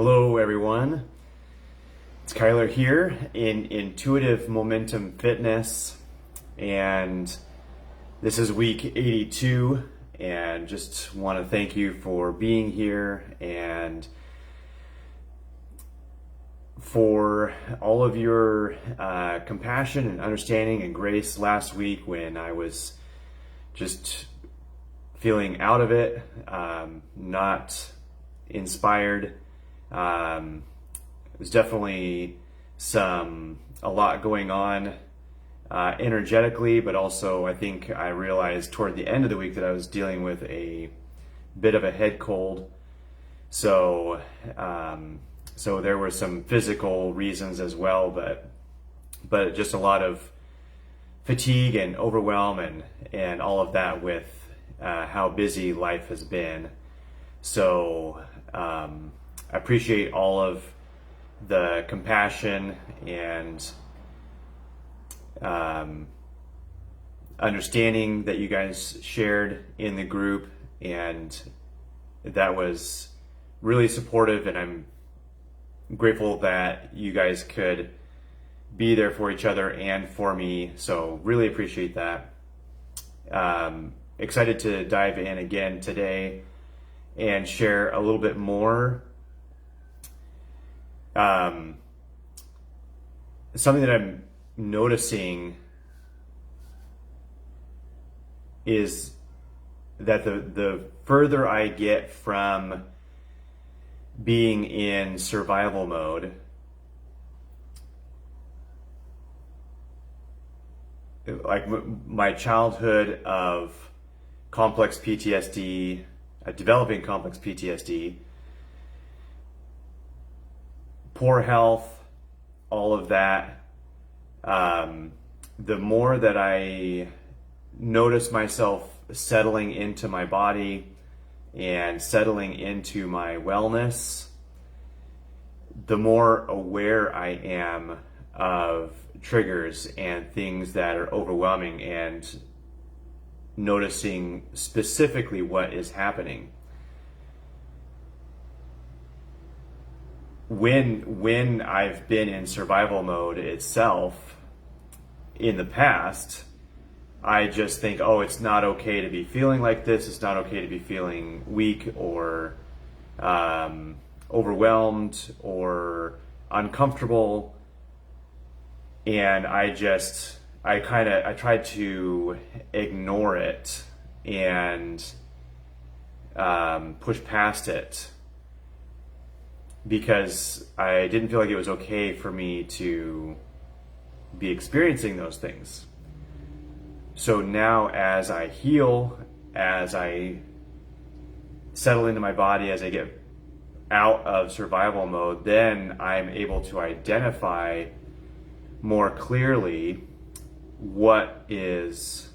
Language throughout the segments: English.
Hello, everyone. It's Kyler here in Intuitive Momentum Fitness, and this is week 82. And just want to thank you for being here and for all of your compassion and understanding and grace last week when I was just feeling out of it, not inspired. There's definitely a lot going on energetically, but also I think I realized toward the end of the week that I was dealing with a bit of a head cold. So there were some physical reasons as well, but just a lot of fatigue and overwhelm and all of that with how busy life has been. So I appreciate all of the compassion and understanding that you guys shared in the group, and that was really supportive, and I'm grateful that you guys could be there for each other and for me, so really appreciate that. Excited to dive in again today and share a little bit more. Something that I'm noticing is that the further I get from being in survival mode, like my childhood of complex PTSD, developing complex PTSD, poor health, all of that, the more that I notice myself settling into my body and settling into my wellness, the more aware I am of triggers and things that are overwhelming and noticing specifically what is happening. When I've been in survival mode itself in the past, I just think, oh, it's not okay to be feeling like this. It's not okay to be feeling weak or overwhelmed or uncomfortable. And I tried to ignore it and push past it, because I didn't feel like it was okay for me to be experiencing those things. So now as I heal, as I settle into my body, as I get out of survival mode, then I'm able to identify more clearly what is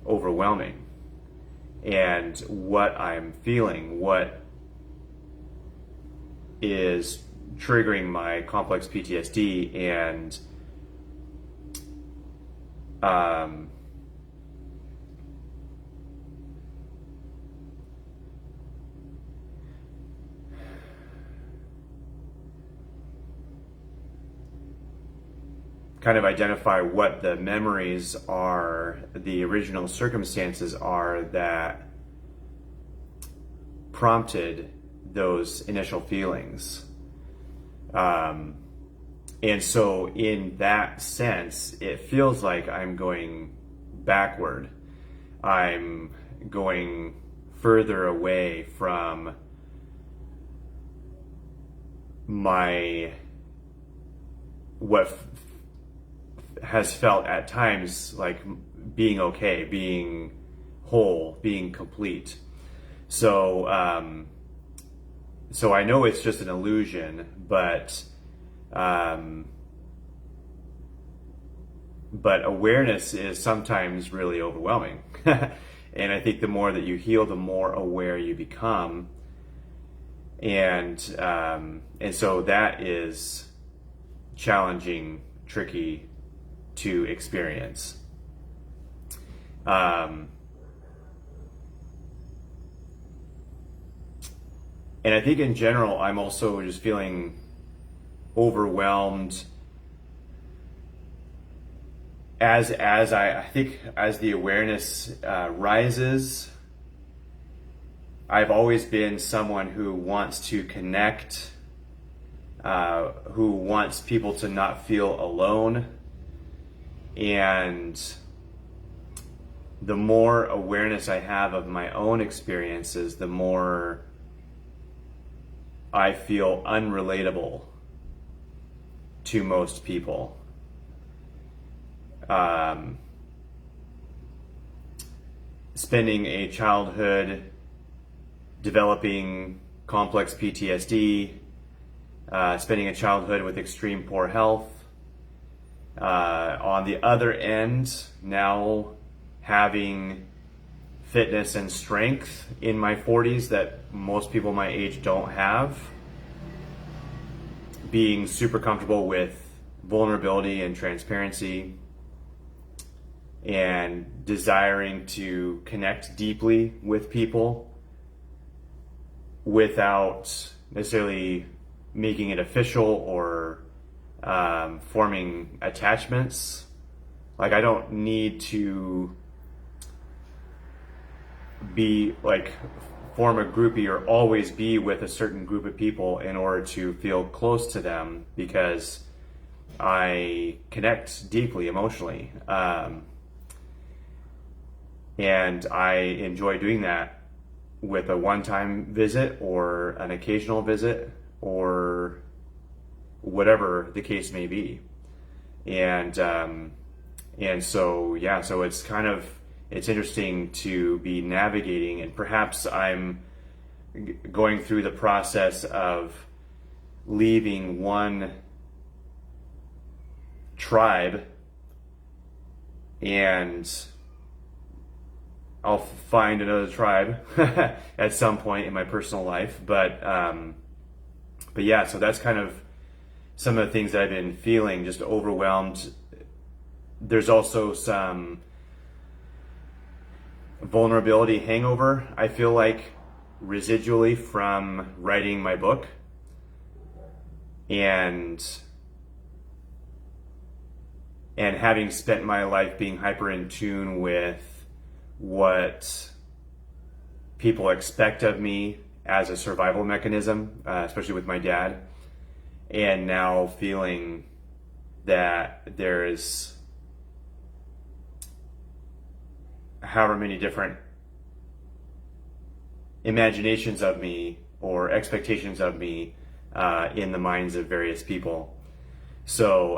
overwhelming and what I'm feeling, what is triggering my complex PTSD, and kind of identify what the memories are, the original circumstances are that prompted those initial feelings. And so in that sense, it feels like I'm going backward. I'm going further away from what has felt at times like being okay, being whole, being complete. So I know it's just an illusion, but awareness is sometimes really overwhelming. And I think the more that you heal, the more aware you become. And so that is challenging, tricky to experience. And I think in general, I'm also just feeling overwhelmed as I think as the awareness rises. I've always been someone who wants to connect, who wants people to not feel alone. And the more awareness I have of my own experiences, the more I feel unrelatable to most people. Spending a childhood developing complex PTSD, spending a childhood with extreme poor health. On the other end, now having fitness and strength in my 40s that most people my age don't have. Being super comfortable with vulnerability and transparency, and desiring to connect deeply with people without necessarily making it official or forming attachments. Like, I don't need to be like form a groupie or always be with a certain group of people in order to feel close to them, because I connect deeply emotionally. And I enjoy doing that with a one-time visit or an occasional visit or whatever the case may be. And so, yeah, so it's interesting to be navigating, and perhaps I'm going through the process of leaving one tribe, and I'll find another tribe at some point in my personal life. But yeah, so that's kind of some of the things that I've been feeling, just overwhelmed. There's also some vulnerability hangover, I feel like, residually from writing my book. And having spent my life being hyper in tune with what people expect of me as a survival mechanism, especially with my dad, and now feeling that there's however many different imaginations of me or expectations of me in the minds of various people. So,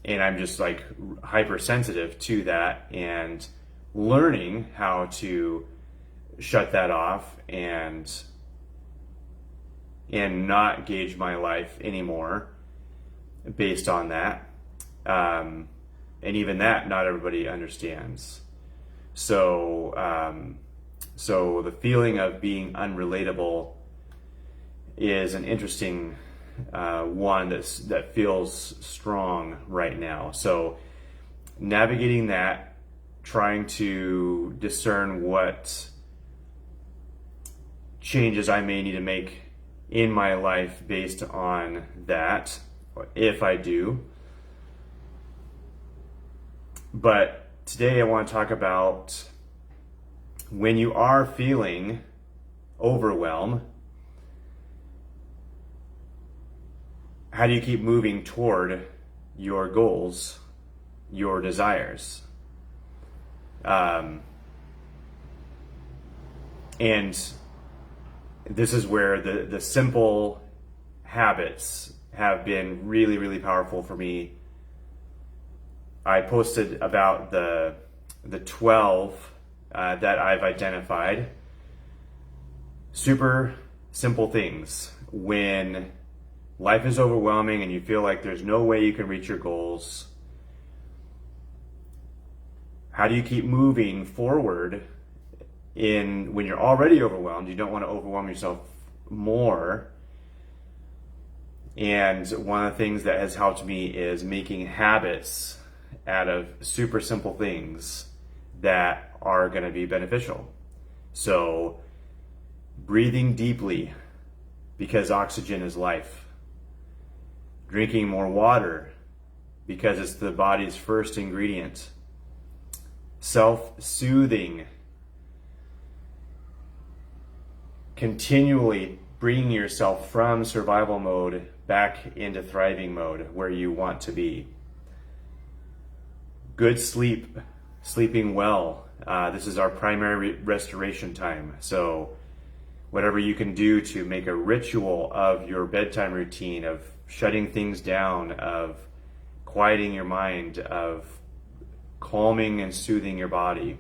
and I'm just like hypersensitive to that, and learning how to shut that off and not gauge my life anymore based on that. And even that, not everybody understands. So, so the feeling of being unrelatable is an interesting one that feels strong right now. So navigating that, trying to discern what changes I may need to make in my life based on that, if I do. But today I want to talk about when you are feeling overwhelmed, how do you keep moving toward your goals, your desires? And this is where the simple habits have been really, really powerful for me. I posted about the 12 that I've identified. Super simple things. When life is overwhelming and you feel like there's no way you can reach your goals, how do you keep moving forward when you're already overwhelmed? You don't want to overwhelm yourself more. And one of the things that has helped me is making habits out of super simple things that are going to be beneficial. So breathing deeply because oxygen is life. Drinking more water because it's the body's first ingredient. Self-soothing. Continually bringing yourself from survival mode back into thriving mode where you want to be. Good sleep, sleeping well. This is our primary restoration time. So whatever you can do to make a ritual of your bedtime routine, of shutting things down, of quieting your mind, of calming and soothing your body.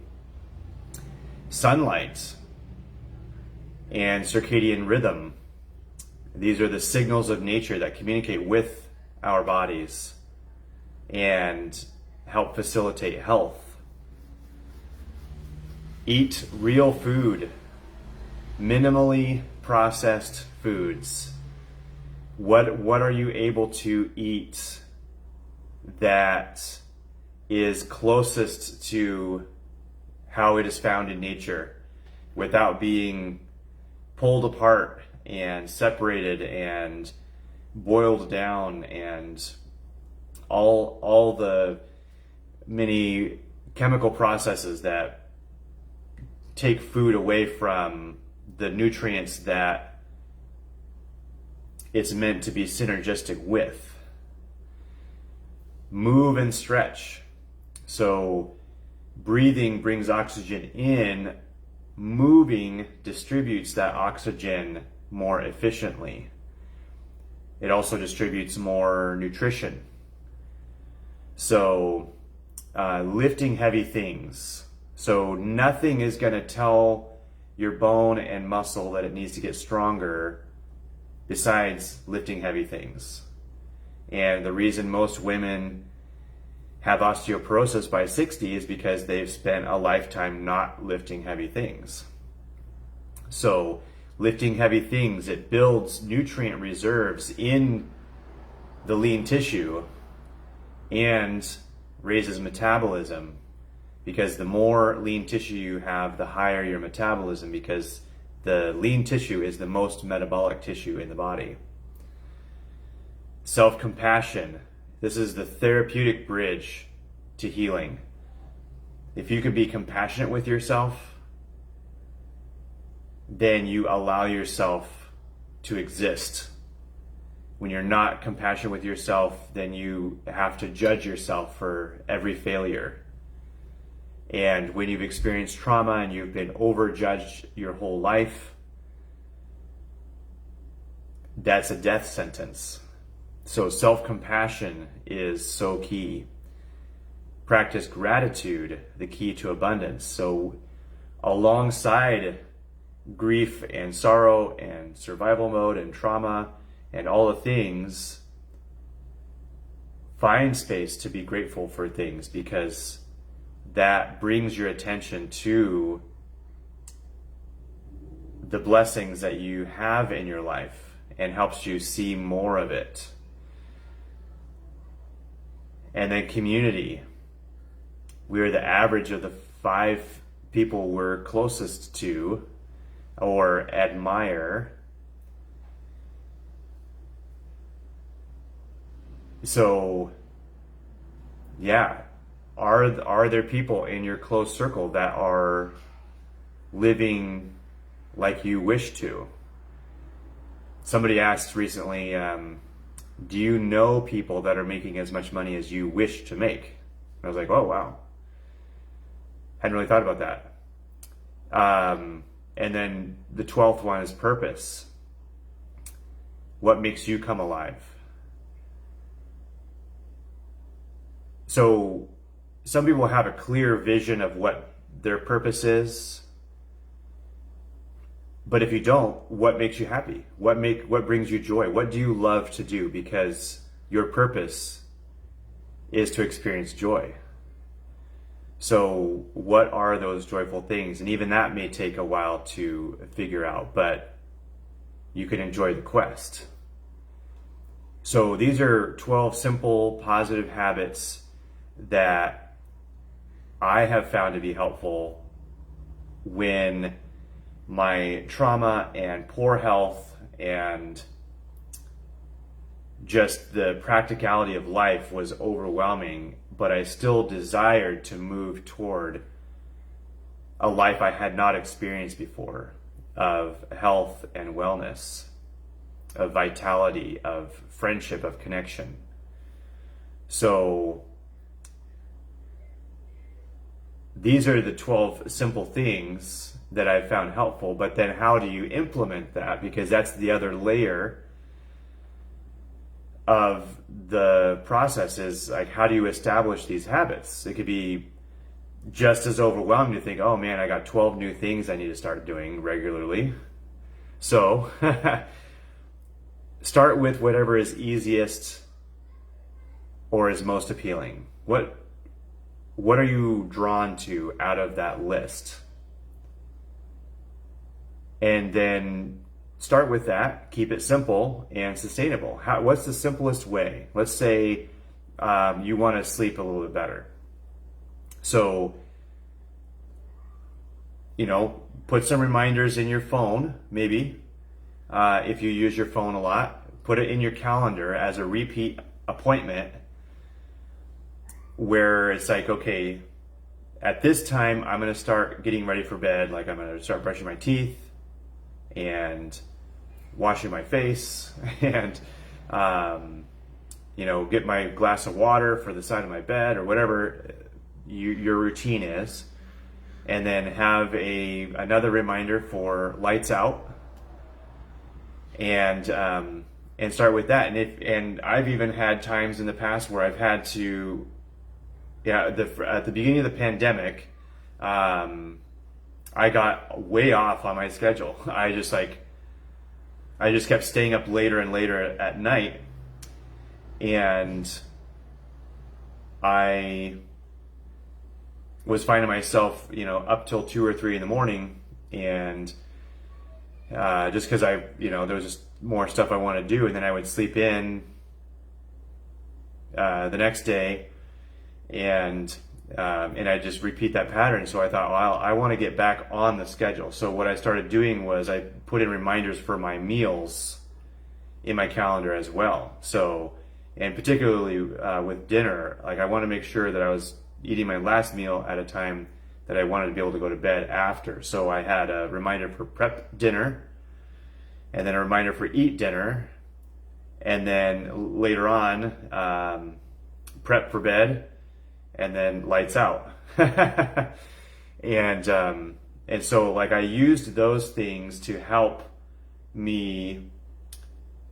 Sunlight and circadian rhythm. These are the signals of nature that communicate with our bodies and help facilitate health. Eat real food, minimally processed foods. What are you able to eat that is closest to how it is found in nature without being pulled apart and separated and boiled down and all the many chemical processes that take food away from the nutrients that it's meant to be synergistic with. Move and stretch. So breathing brings oxygen in, moving distributes that oxygen more efficiently. It also distributes more nutrition. So lifting heavy things. So nothing is going to tell your bone and muscle that it needs to get stronger besides lifting heavy things. And the reason most women have osteoporosis by 60 is because they've spent a lifetime not lifting heavy things. So lifting heavy things, it builds nutrient reserves in the lean tissue and raises metabolism, because the more lean tissue you have, the higher your metabolism, because the lean tissue is the most metabolic tissue in the body. Self-compassion. This is the therapeutic bridge to healing. If you can be compassionate with yourself, then you allow yourself to exist. When you're not compassionate with yourself, then you have to judge yourself for every failure. And when you've experienced trauma and you've been overjudged your whole life, that's a death sentence. So self-compassion is so key. Practice gratitude, the key to abundance. So alongside grief and sorrow and survival mode and trauma and all the things, find space to be grateful for things, because that brings your attention to the blessings that you have in your life and helps you see more of it. And then community. We're the average of the 5 people we're closest to or admire. So, yeah, are there people in your close circle that are living like you wish to? Somebody asked recently, do you know people that are making as much money as you wish to make? And I was like, oh, wow. Hadn't really thought about that. And then the 12th one is purpose. What makes you come alive? So some people have a clear vision of what their purpose is. But if you don't, what makes you happy? What brings you joy? What do you love to do? Because your purpose is to experience joy. So what are those joyful things? And even that may take a while to figure out, but you can enjoy the quest. So these are 12 simple positive habits that I have found to be helpful when my trauma and poor health and just the practicality of life was overwhelming, but I still desired to move toward a life I had not experienced before, of health and wellness, of vitality, of friendship, of connection. So these are the 12 simple things that I've found helpful, but then how do you implement that? Because that's the other layer of the process, is like, how do you establish these habits? It could be just as overwhelming to think, oh man, I got 12 new things I need to start doing regularly. So start with whatever is easiest or is most appealing. What are you drawn to out of that list? And then start with that, keep it simple and sustainable. What's the simplest way? Let's say you want to sleep a little bit better. So, put some reminders in your phone, maybe. If you use your phone a lot, put it in your calendar as a repeat appointment where it's like, okay, at this time, I'm going to start getting ready for bed. Like, I'm going to start brushing my teeth and washing my face and, get my glass of water for the side of my bed or whatever your routine is. And then have another reminder for lights out, and start with that. And I've even had times in the past where I've had to, at the beginning of the pandemic, I got way off on my schedule. I just kept staying up later and later at night, and I was finding myself, up till 2 or 3 in the morning, and just because there was just more stuff I wanted to do, and then I would sleep in the next day, and I just repeat that pattern. So I thought, well, I want to get back on the schedule. So what I started doing was I put in reminders for my meals in my calendar as well. So, and particularly with dinner, like I want to make sure that I was eating my last meal at a time that I wanted to be able to go to bed after. So I had a reminder for prep dinner, and then a reminder for eat dinner, and then later on, prep for bed, and then lights out. and so like I used those things to help me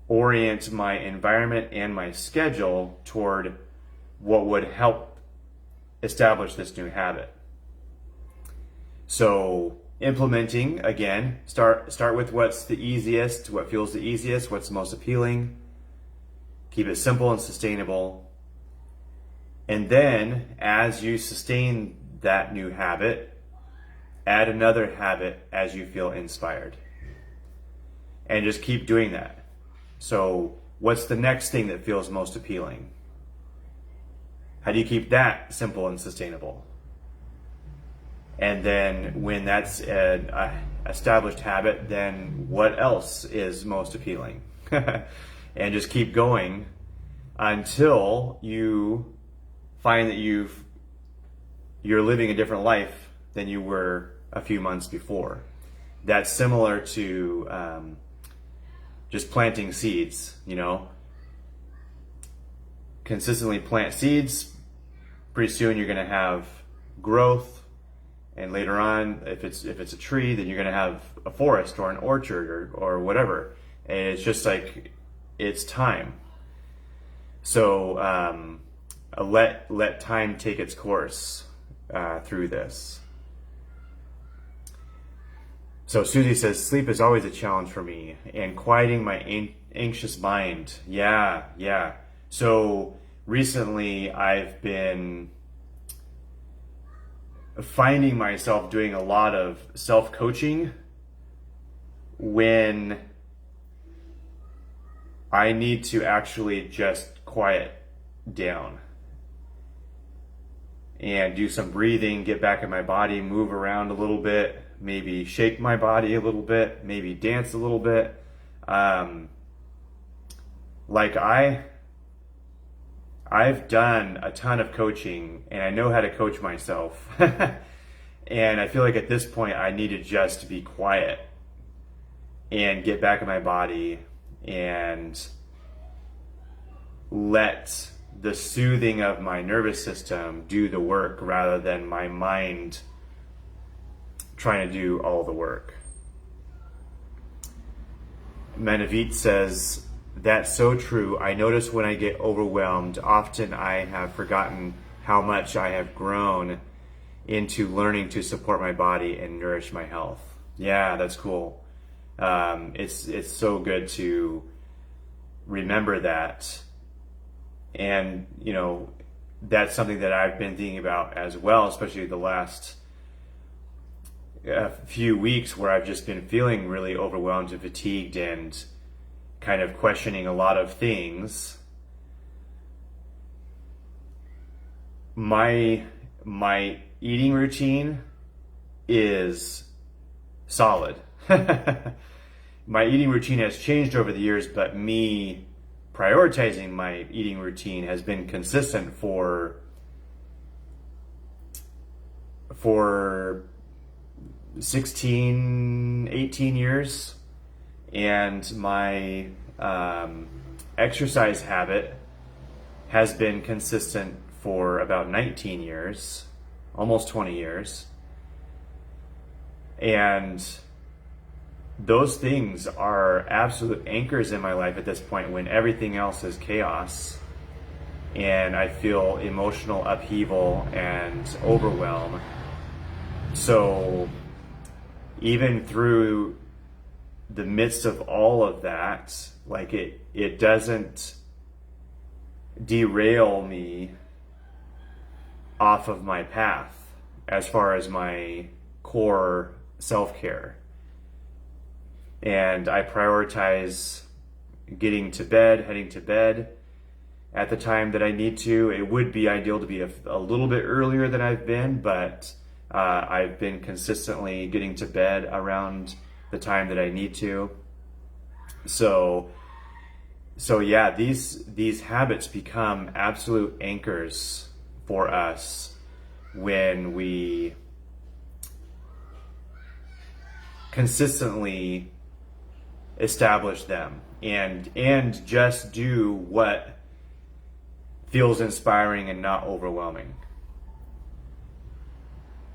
orient my environment and my schedule toward what would help establish this new habit. So implementing, again, start with what's the easiest, what feels the easiest, what's most appealing. Keep it simple and sustainable. And then as you sustain that new habit, add another habit as you feel inspired. And just keep doing that. So what's the next thing that feels most appealing? How do you keep that simple and sustainable? And then when that's an established habit, then what else is most appealing? And just keep going until you find that you're living a different life than you were a few months before. That's similar to just planting seeds, Consistently plant seeds. Pretty soon you're going to have growth, and later on, if it's a tree, then you're going to have a forest or an orchard or whatever. And it's just like, it's time. So let time take its course through this. So Susie says, sleep is always a challenge for me, and quieting my anxious mind. Yeah. So recently I've been finding myself doing a lot of self-coaching when I need to actually just quiet down and do some breathing, get back in my body, move around a little bit, maybe shake my body a little bit, maybe dance a little bit. Like I've done a ton of coaching and I know how to coach myself. And I feel like at this point I need to just be quiet and get back in my body and let the soothing of my nervous system do the work rather than my mind trying to do all the work. Manavit says, that's so true. I notice when I get overwhelmed, often I have forgotten how much I have grown into learning to support my body and nourish my health. Yeah, that's cool. It's so good to remember that. And, you know, that's something that I've been thinking about as well, especially the last few weeks where I've just been feeling really overwhelmed and fatigued and kind of questioning a lot of things. My eating routine is solid. My eating routine has changed over the years, but me prioritizing my eating routine has been consistent for 16, 18 years. And my exercise habit has been consistent for about 19 years, almost 20 years. And those things are absolute anchors in my life at this point when everything else is chaos and I feel emotional upheaval and overwhelm. So even through the midst of all of that, like it doesn't derail me off of my path as far as my core self-care. And I prioritize heading to bed at the time that I need to. It would be ideal to be a little bit earlier than I've been, but I've been consistently getting to bed around the time that I need to. So yeah, these habits become absolute anchors for us when we consistently establish them and just do what feels inspiring and not overwhelming.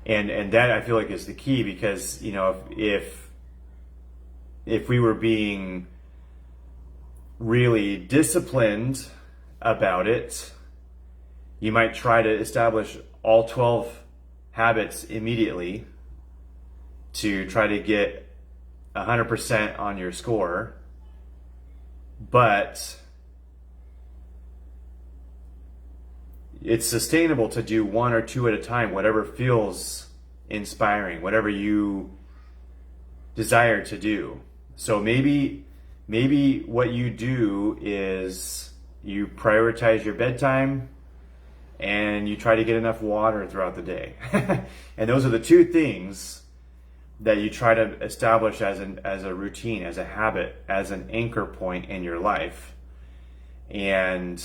And that I feel like is the key, because, you know, if we were being really disciplined about it, you might try to establish all 12 habits immediately to try to get 100% on your score. But it's sustainable to do one or two at a time, whatever feels inspiring, whatever you desire to do. So maybe what you do is you prioritize your bedtime and you try to get enough water throughout the day. And those are the two things that you try to establish as a routine, as a habit, as an anchor point in your life. And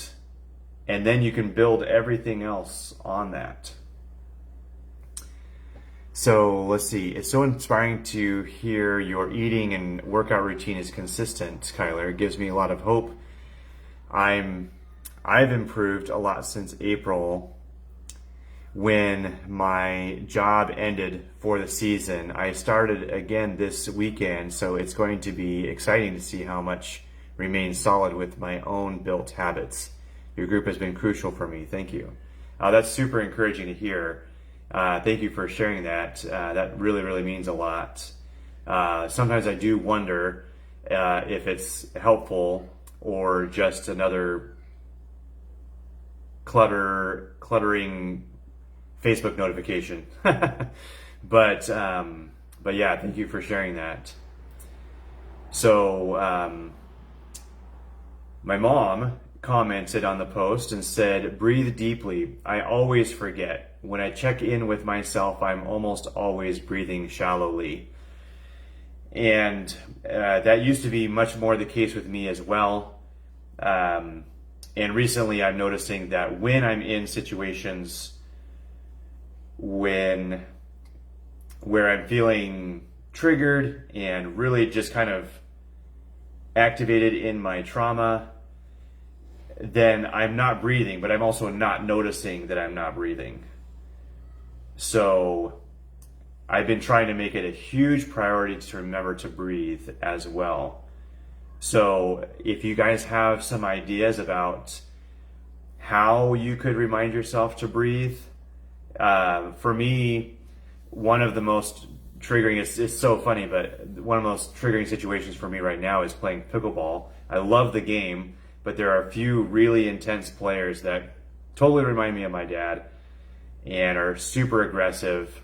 then you can build everything else on that. So let's see. It's so inspiring to hear your eating and workout routine is consistent, Kyler. It gives me a lot of hope. I've improved a lot since April, when my job ended for the season. I started again this weekend, so it's going to be exciting to see how much remains solid with my own built habits. Your group has been crucial for me. Thank you. That's super encouraging to hear. Thank you for sharing that. That really, really means a lot. Sometimes I do wonder if it's helpful or just another cluttering Facebook notification. But yeah, thank you for sharing that. So my mom commented on the post and said, breathe deeply. I always forget. When I check in with myself, I'm almost always breathing shallowly. And that used to be much more the case with me as well. And recently I'm noticing that when I'm in situations where I'm feeling triggered and really just kind of activated in my trauma, then I'm not breathing, but I'm also not noticing that I'm not breathing. So I've been trying to make it a huge priority to remember to breathe as well. So if you guys have some ideas about how you could remind yourself to breathe, for me, one of the most triggering, it's so funny, but one of the most triggering situations for me right now is playing pickleball. I love the game, but there are a few really intense players that totally remind me of my dad and are super aggressive.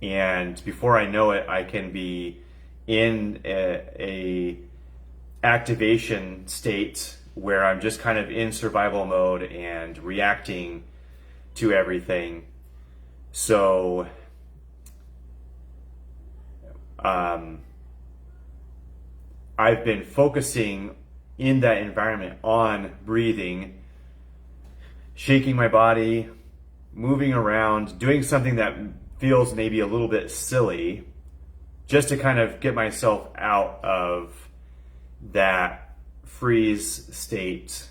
And before I know it, I can be in a activation state where I'm just kind of in survival mode and reacting to everything. So I've been focusing in that environment on breathing, shaking my body, moving around, doing something that feels maybe a little bit silly, just to kind of get myself out of that freeze state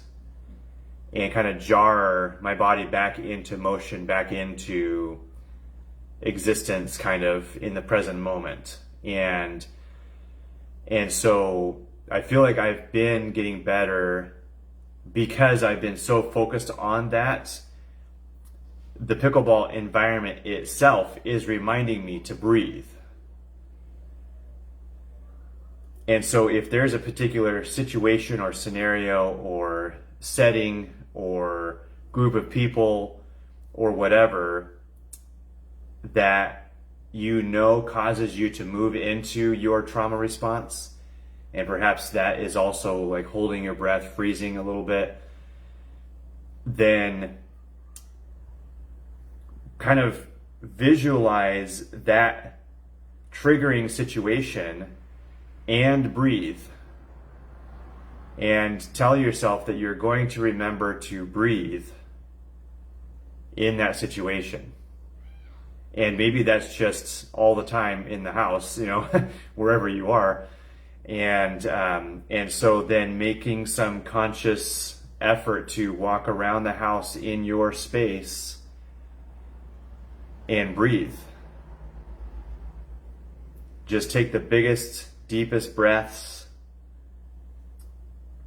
and kind of jar my body back into motion, back into existence, kind of in the present moment. And so I feel like I've been getting better because I've been so focused on that. The pickleball environment itself is reminding me to breathe. And so if there's a particular situation or scenario or setting or group of people or whatever that you know causes you to move into your trauma response, and perhaps that is also like holding your breath, freezing a little bit, then kind of visualize that triggering situation and breathe. And tell yourself that you're going to remember to breathe in that situation. And maybe that's just all the time in the house, wherever you are. And so then making some conscious effort to walk around the house in your space and breathe. Just take the biggest, deepest breaths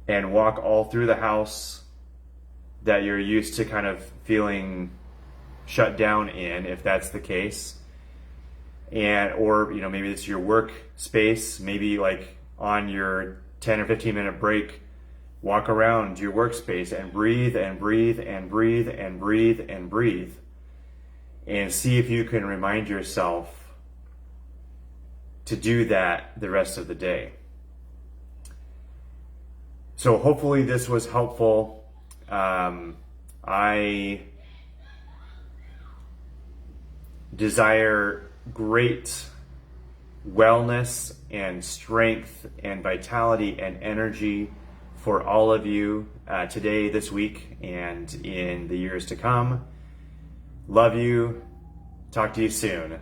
and walk all through the house that you're used to kind of feeling shut down in, if that's the case. Or maybe it's your work space, maybe like on your 10 or 15 minute break, walk around your workspace and breathe and breathe and breathe and breathe and breathe, and see if you can remind yourself to do that the rest of the day. So hopefully this was helpful. I desire great wellness and strength and vitality and energy for all of you today, this week, and in the years to come. Love you. Talk to you soon.